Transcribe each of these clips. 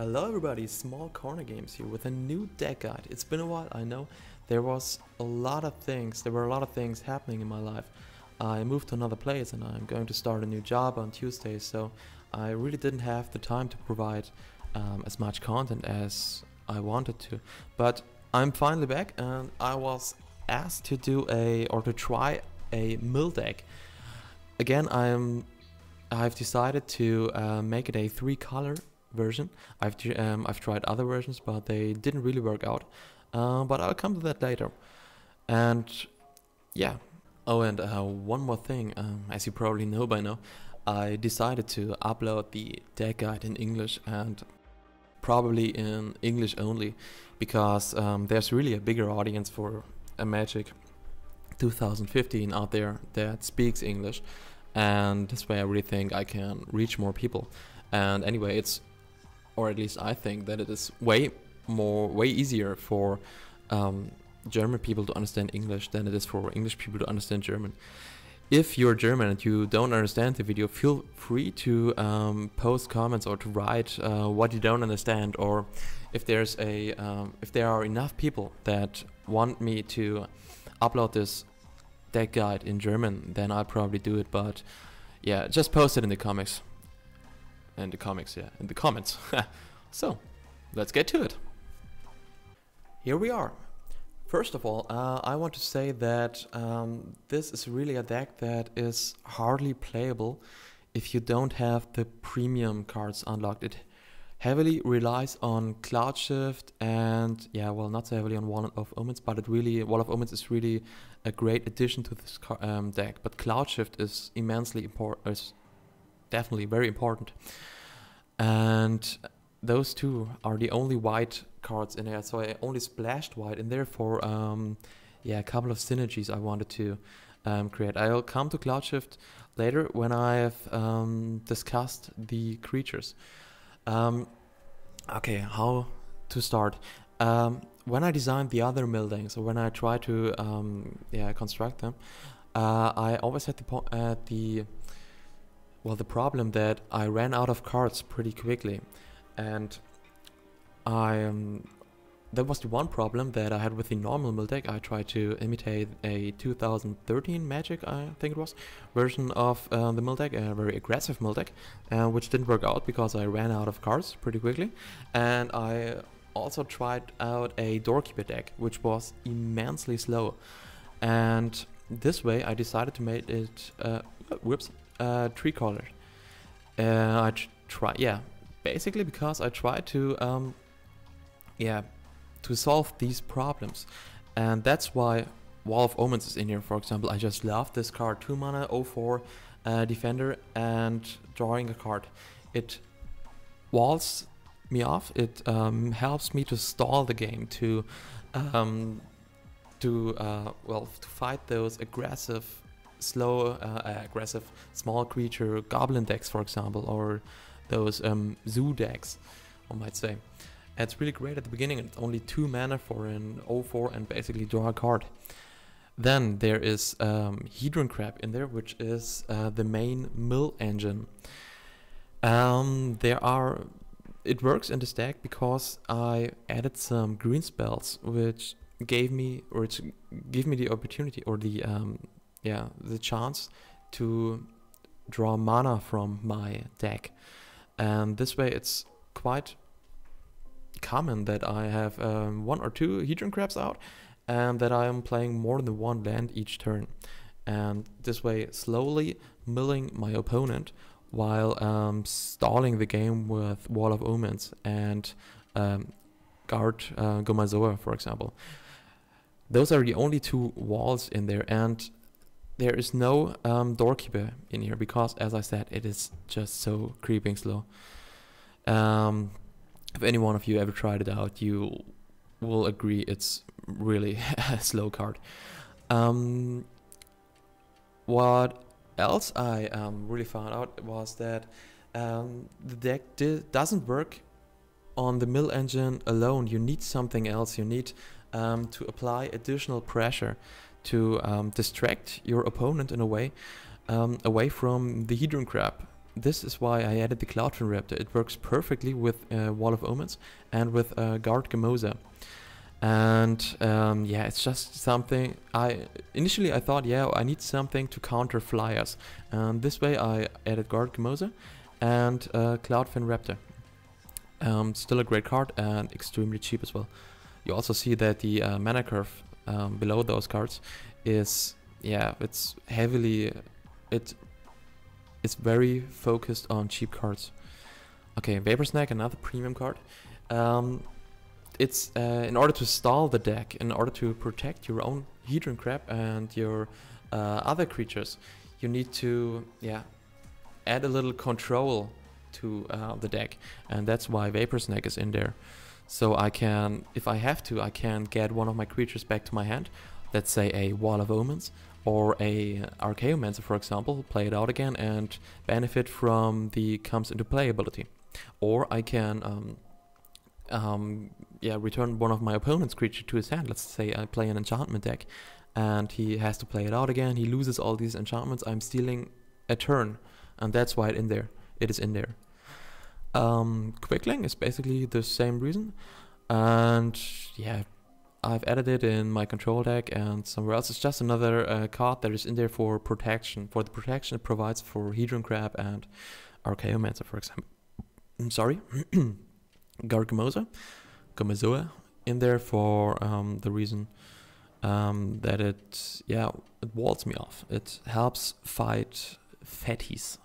Hello everybody, Small Corner Games here with a new deck guide. It's been a while, I know. There were a lot of things happening in my life. I moved to another place and I'm going to start a new job on Tuesday, so I really didn't have the time to provide as much content as I wanted to. But I'm finally back and I was asked to to try a mill deck. Again, I've decided to make it a 3-color version. I've tried other versions, but they didn't really work out. But I'll come to that later. And yeah. Oh, and one more thing. As you probably know by now, I decided to upload the deck guide in English and probably in English only, because there's really a bigger audience for a Magic 2015 out there that speaks English, and this way I really think I can reach more people. And anyway, or at least I think that it is way easier for German people to understand English than it is for English people to understand German. If you're German and you don't understand the video, feel free to post comments or to write what you don't understand, or if there are enough people that want me to upload this deck guide in German, then I'll probably do it. But yeah, just post it in the comments. In the comments. So, let's get to it. Here we are. First of all, I want to say that this is really a deck that is hardly playable if you don't have the premium cards unlocked. It heavily relies on Cloud Shift and, yeah, well, not so heavily on Wall of Omens, but Wall of Omens is really a great addition to this deck. But Cloud Shift is immensely important. Definitely very important, and those two are the only white cards in there, so I only splashed white in there for yeah, a couple of synergies I wanted to create. I'll come to Cloud Shift later when I have discussed the creatures. Okay, how to start? When I designed the other mill decks, or when I tried to construct them, I always had the problem that I ran out of cards pretty quickly, and that was the one problem that I had with the normal mill deck. I tried to imitate a 2013 Magic, I think it was, version of the mill deck, a very aggressive mill deck, which didn't work out because I ran out of cards pretty quickly. And I also tried out a Doorkeeper deck, which was immensely slow, and this way I decided to make it whoops. 3-color. Basically because I tried to solve these problems, and that's why Wall of Omens is in here. For example, I just love this card, 2 mana, 0/4 defender, and drawing a card. It walls me off. It helps me to stall the game, to fight those aggressive small creature goblin decks, for example, or those zoo decks, one might say. It's really great at the beginning. It's only 2 mana for an 0/4 and basically draw a card. Then there is Hedron Crab in there, which is the main mill engine. It works in this deck because I added some green spells, which give me the opportunity, or the chance to draw mana from my deck. And this way it's quite common that I have 1 or 2 Hedron Crabs out, and that I am playing more than 1 land each turn. And this way slowly milling my opponent while stalling the game with Wall of Omens and Guard Gomazoa, for example. Those are the only 2 walls in there, and there is no Doorkeeper in here because, as I said, it is just so creeping slow. If any one of you ever tried it out, you will agree it's really a slow card. What else I really found out was that the deck doesn't work on the mill engine alone. You need something else. You need to apply additional pressure to distract your opponent in a way away from the Hedron Crab this is why I added the Cloudfin Raptor. It works perfectly with Wall of Omens and with Guard Gamosa. And yeah, it's just something initially I thought, yeah, I need something to counter flyers, and this way I added Guard Gamosa and Cloudfin Raptor. Still a great card and extremely cheap as well. You also see that the mana curve below those cards is, yeah, it's very focused on cheap cards. Okay, Vapor Snack, another premium card. It's in order to stall the deck, in order to protect your own Hedron Crab and your other creatures, you need to, yeah, add a little control to the deck, and that's why Vapor Snack is in there. So I can, if I have to, I can get one of my creatures back to my hand. Let's say a Wall of Omens or a Archaeomancer, for example, play it out again and benefit from the comes into play ability. Or I can yeah, return one of my opponent's creature to his hand. Let's say I play an enchantment deck and he has to play it out again. He loses all these enchantments. I'm stealing a turn, and that's why it is in there. Quickling is basically the same reason, and yeah, I've added it in my control deck and somewhere else. It's just another card that is in there for protection, for the protection it provides for Hedron Crab and Archaeomancer, for example. I'm sorry. Guard Gamosa in there for the reason that it walls me off. It helps fight fatties.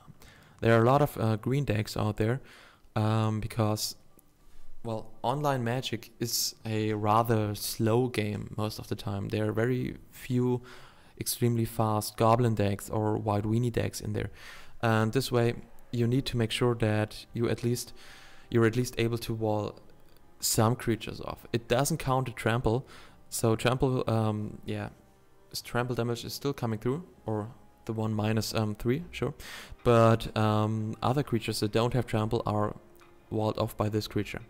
There are a lot of green decks out there because, well, online Magic is a rather slow game most of the time. There are very few extremely fast Goblin decks or White Weenie decks in there, and this way you need to make sure that you're at least able to wall some creatures off. It doesn't count the trample, so trample, yeah, trample damage is still coming through, or the one minus 3, sure, but other creatures that don't have trample are walled off by this creature.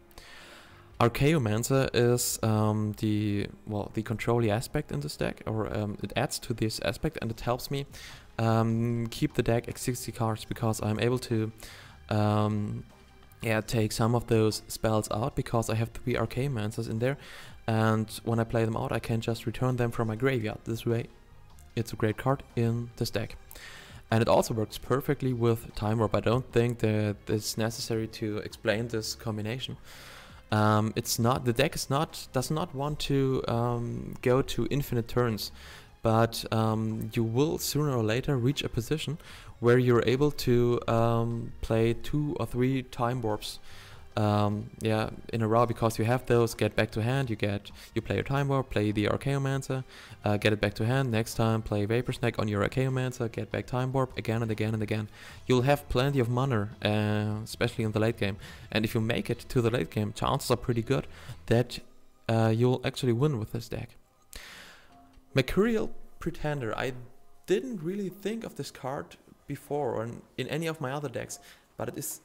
Archaeomancer is the control aspect in this deck, or it adds to this aspect, and it helps me keep the deck at 60 cards because I'm able to yeah, take some of those spells out because I have 3 Archaeomancers in there, and when I play them out I can just return them from my graveyard. This way it's a great card in this deck. And it also works perfectly with Time Warp. I don't think that it's necessary to explain this combination. The deck does not want to go to infinite turns, but you will sooner or later reach a position where you're able to play 2 or 3 Time Warps yeah, in a row, because you have those, get back to hand, you play your Time Warp, play the Archaeomancer, get it back to hand, next time play Vapor Snack on your Archaeomancer, get back Time Warp, again and again and again. You'll have plenty of mana, especially in the late game, and if you make it to the late game, chances are pretty good that you'll actually win with this deck. Mercurial Pretender, I didn't really think of this card before or in any of my other decks, but it is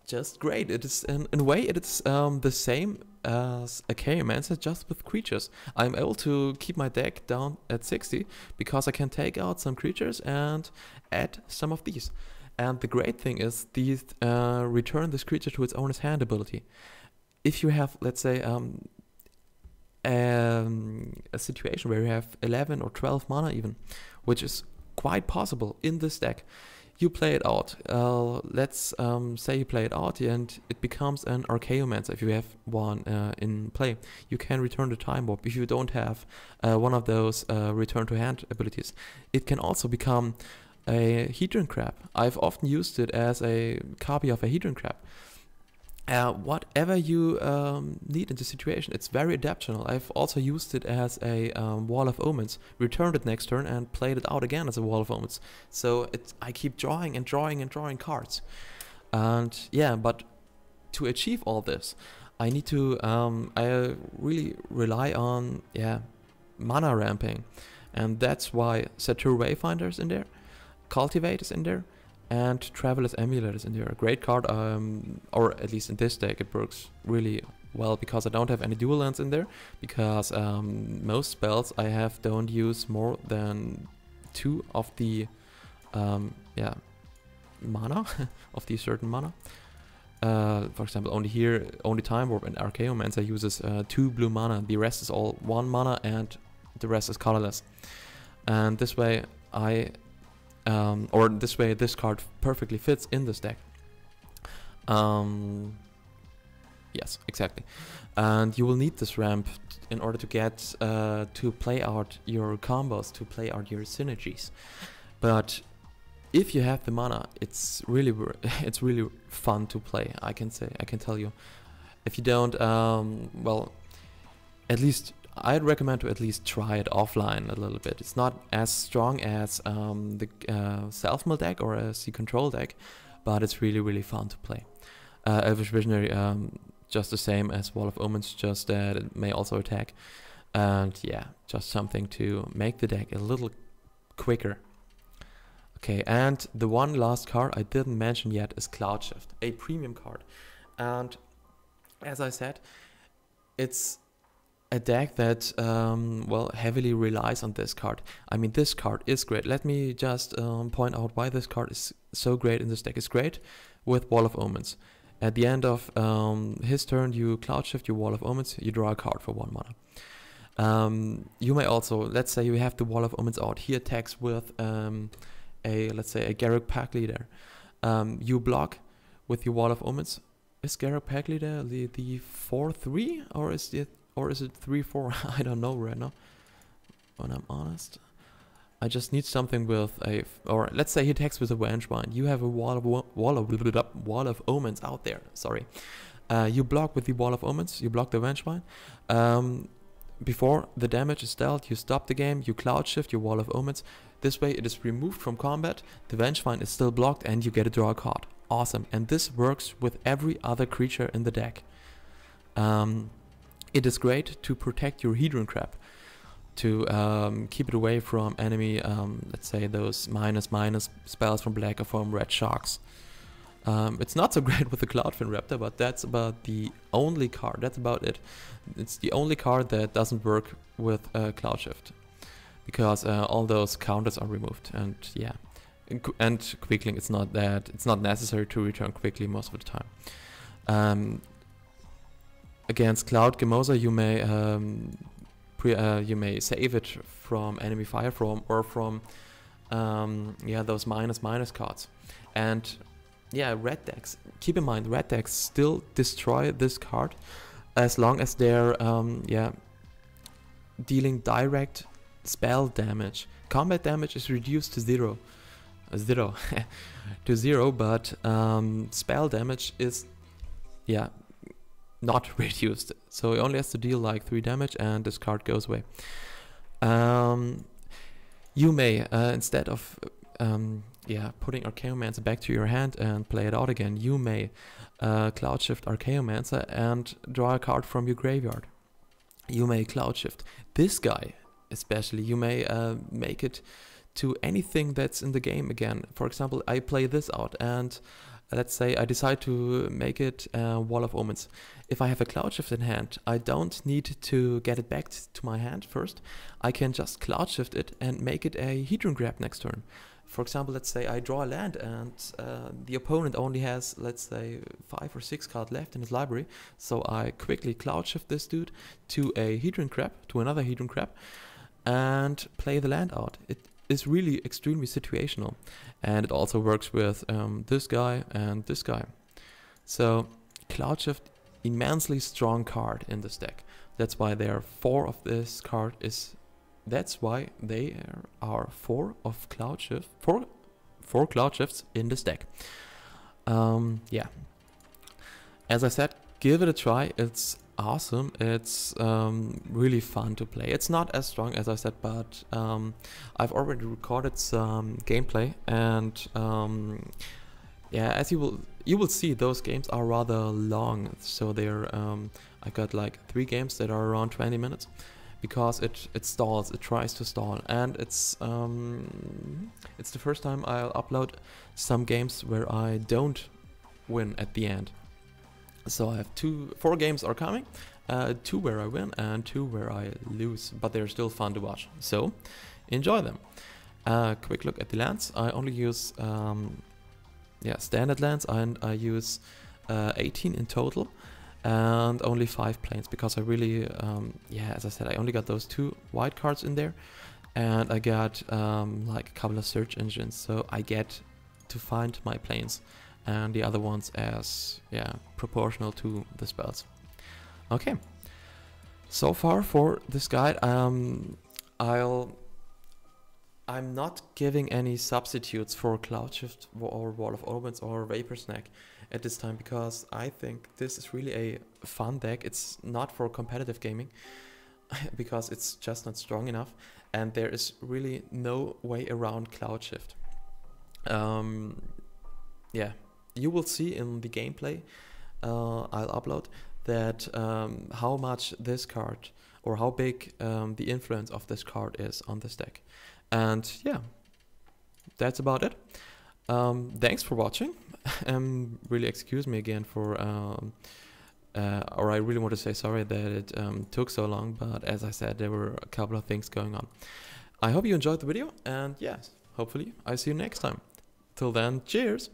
just great. It is in a way it is the same as Archaeomancer, just with creatures. I'm able to keep my deck down at 60 because I can take out some creatures and add some of these. And the great thing is these return this creature to its owner's hand ability. If you have, let's say, a situation where you have 11 or 12 mana even, which is quite possible in this deck, you play it out. Let's say you play it out and it becomes an Archaeomancer. If you have one in play, you can return the Time Warp. If you don't have one of those return to hand abilities, it can also become a Hedron Crab. I've often used it as a copy of a Hedron Crab. Whatever you need in the situation, it's very adaptional. I've also used it as a Wall of Omens, returned it next turn and played it out again as a Wall of Omens. So I keep drawing and drawing and drawing cards. And yeah, but to achieve all this, I need to, I really rely on, yeah, mana ramping. And that's why Satyr Wayfinder is in there, Cultivate is in there, and Traveler's Amulet is in there. A great card, or at least in this deck it works really well because I don't have any dual lands in there, because most spells I have don't use more than 2 of the yeah, mana, of these certain mana. For example, only here, only Time Warp and Archaeomancer uses 2 blue mana. The rest is all 1 mana and the rest is colorless. And this way this card perfectly fits in this deck. Yes, exactly. And you will need this ramp in order to get to play out your combos, to play out your synergies. But if you have the mana, it's really fun to play. I can tell you. If you don't, well, at least I'd recommend to at least try it offline a little bit. It's not as strong as the self-mill deck or as the control deck, but it's really fun to play. Elvish Visionary, just the same as Wall of Omens, just that it may also attack. And yeah, just something to make the deck a little quicker. Okay, and the one last card I didn't mention yet is Cloud Shift, a premium card. And as I said, it's a deck that well, heavily relies on this card. I mean, this card is great. Let me just point out why this card is so great in this deck. It's great with Wall of Omens. At the end of his turn, you Cloud Shift your Wall of Omens, you draw a card for 1 mana. You may also, let's say you have the Wall of Omens out. He attacks with let's say a Garruk Pack Leader. You block with your Wall of Omens. Is Garruk Pack Leader the 4/3 or is it 3/4? I don't know right now, when I'm honest. I just need something with a, or let's say he attacks with a Vengevine. You have a wall of Omens out there. Sorry. You block with the Wall of Omens. You block the Vengevine. Before the damage is dealt, you stop the game. You Cloud Shift your Wall of Omens. This way it is removed from combat. The Vengevine is still blocked, and you get to draw a card. Awesome. And this works with every other creature in the deck. It is great to protect your Hedron Crab, to keep it away from enemy, let's say those // spells from black or from red sharks. It's not so great with the Cloudfin Raptor, but that's about the only card. That's about it. It's the only card that doesn't work with Cloud Shift, because all those counters are removed. And yeah, and Quickling, it's not necessary to return quickly most of the time. Against Cloud Gemosa, you may save it from enemy fire or from yeah, those // cards. And yeah, red decks, keep in mind, red decks still destroy this card as long as they're yeah, dealing direct spell damage. Combat damage is reduced to zero, to 0, but spell damage is, yeah, not reduced. So he only has to deal like 3 damage and this card goes away. You may, instead of yeah, putting Archaeomancer back to your hand and play it out again, you may Cloud Shift Archaeomancer and draw a card from your graveyard. You may Cloud Shift this guy especially. You may make it to anything that's in the game again. For example, I play this out and let's say I decide to make it Wall of Omens. If I have a Cloud Shift in hand, I don't need to get it back to my hand first. I can just Cloud Shift it and make it a Hedron Grab next turn. For example, let's say I draw a land and the opponent only has, let's say, 5 or 6 cards left in his library. So I quickly Cloud Shift this dude to a Hedron Crab, to another Hedron Crab, and play the land out. It is really extremely situational, and it also works with this guy and this guy. So Cloud Shift, immensely strong card in this deck. That's why there are 4 of this card is. That's why there are 4 of Cloud Shift, 4 Cloud Shifts in this deck. Yeah. As I said, give it a try. It's awesome. It's really fun to play. It's not as strong as I said, but I've already recorded some gameplay, and yeah, as you will see, those games are rather long. So they're I got like 3 games that are around 20 minutes. Because it stalls, it tries to stall, and it's the first time I'll upload some games where I don't win at the end. So I have 4 games are coming, 2 where I win and 2 where I lose, but they're still fun to watch. So enjoy them. Quick look at the lands. I only use yeah, standard lands, and I use 18 in total, and only 5 planes, because I really, yeah, as I said, I only got those 2 white cards in there, and I got like a couple of search engines, so I get to find my planes, and the other ones as, yeah, proportional to the spells. Okay, so far for this guide, I'm not giving any substitutes for Cloudshift or Wall of Omens or Vapor Snack at this time, because I think this is really a fun deck. It's not for competitive gaming because it's just not strong enough, and there is really no way around Cloudshift. Yeah, you will see in the gameplay I'll upload that how much this card, or how big the influence of this card is on this deck. And yeah, that's about it. Thanks for watching. Really excuse me again for, or I really want to say sorry that it took so long, but as I said, there were a couple of things going on. I hope you enjoyed the video, and yes, hopefully I see you next time. Till then, cheers!